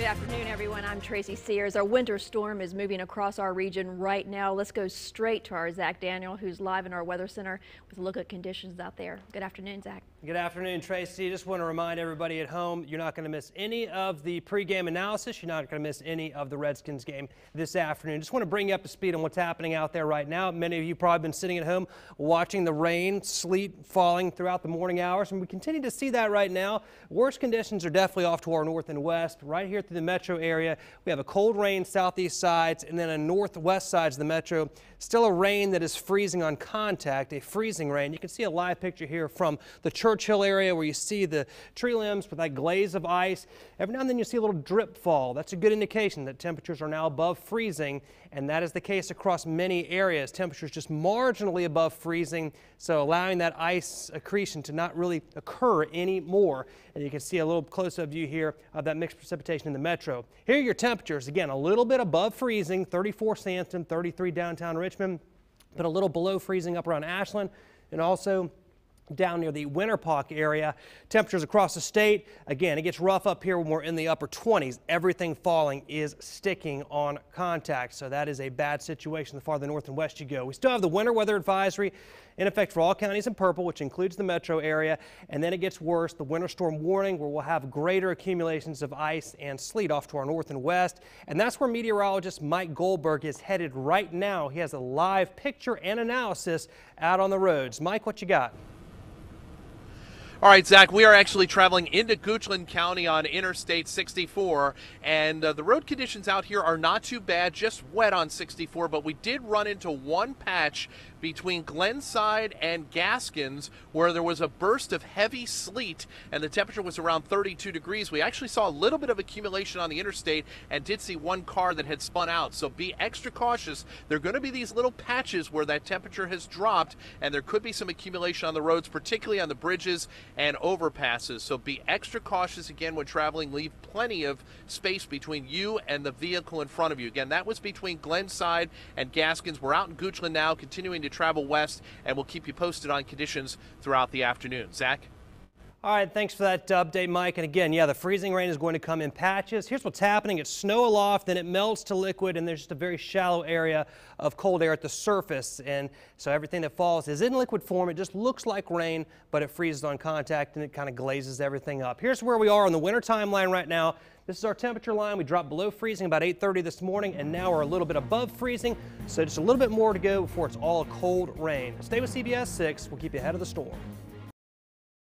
afternoon, everyone. I'm Tracy Sears. Our winter storm is moving across our region right now. Let's go straight to our Zach Daniel, who's live in our weather center with a look at conditions out there. Good afternoon, Zach. Good afternoon, Tracy. Just want to remind everybody at home, you're not going to miss any of the pregame analysis. You're not going to miss any of the Redskins game this afternoon. Just want to bring you up to speed on what's happening out there right now. Many of you probably been sitting at home watching the rain, sleet falling throughout the morning hours, and we continue to see that right now. Worst conditions are definitely off to our north and west. Right here through the metro area, we have a cold rain southeast sides and then a northwest sides of the metro. Still a rain that is freezing on contact, a freezing rain. You can see a live picture here from the Churchill area where you see the tree limbs with that glaze of ice. Every now and then you see a little drip fall. That's a good indication that temperatures are now above freezing, and that is the case across many areas. Temperatures just marginally above freezing, so allowing that ice accretion to not really occur anymore. And you can see a little close-up view here of that mixed precipitation in the metro. Here are your temperatures. Again, a little bit above freezing, 34 Sandston, 33 downtown Richmond, but a little below freezing up around Ashland, and also down near the Winterpauck area. Temperatures across the state, again, it gets rough up here when we're in the upper 20s. Everything falling is sticking on contact, so that is a bad situation the farther north and west you go. We still have the winter weather advisory in effect for all counties in purple, which includes the metro area, and then it gets worse, the winter storm warning, where we'll have greater accumulations of ice and sleet off to our north and west, and that's where meteorologist Mike Goldberg is headed right now. He has a live picture and analysis out on the roads. Mike, what you got? All right, Zach, we are actually traveling into Goochland County on Interstate 64, and the road conditions out here are not too bad, just wet on 64, but we did run into one patch between Glenside and Gaskins where there was a burst of heavy sleet and the temperature was around 32 degrees. We actually saw a little bit of accumulation on the interstate and did see one car that had spun out, so be extra cautious. There are going to be these little patches where that temperature has dropped and there could be some accumulation on the roads, particularly on the bridges and overpasses, so be extra cautious again when traveling. Leave plenty of space between you and the vehicle in front of you. Again, that was between Glenside and Gaskins. We're out in Goochland now, continuing to travel west, and we'll keep you posted on conditions throughout the afternoon. Zach? All right, thanks for that update, Mike. And again, yeah, the freezing rain is going to come in patches. Here's what's happening. It's snow aloft, then it melts to liquid, and there's just a very shallow area of cold air at the surface. And so everything that falls is in liquid form. It just looks like rain, but it freezes on contact, and it kind of glazes everything up. Here's where we are on the winter timeline right now. This is our temperature line. We dropped below freezing about 8:30 this morning, and now we're a little bit above freezing. So just a little bit more to go before it's all cold rain. Stay with CBS 6. We'll keep you ahead of the storm.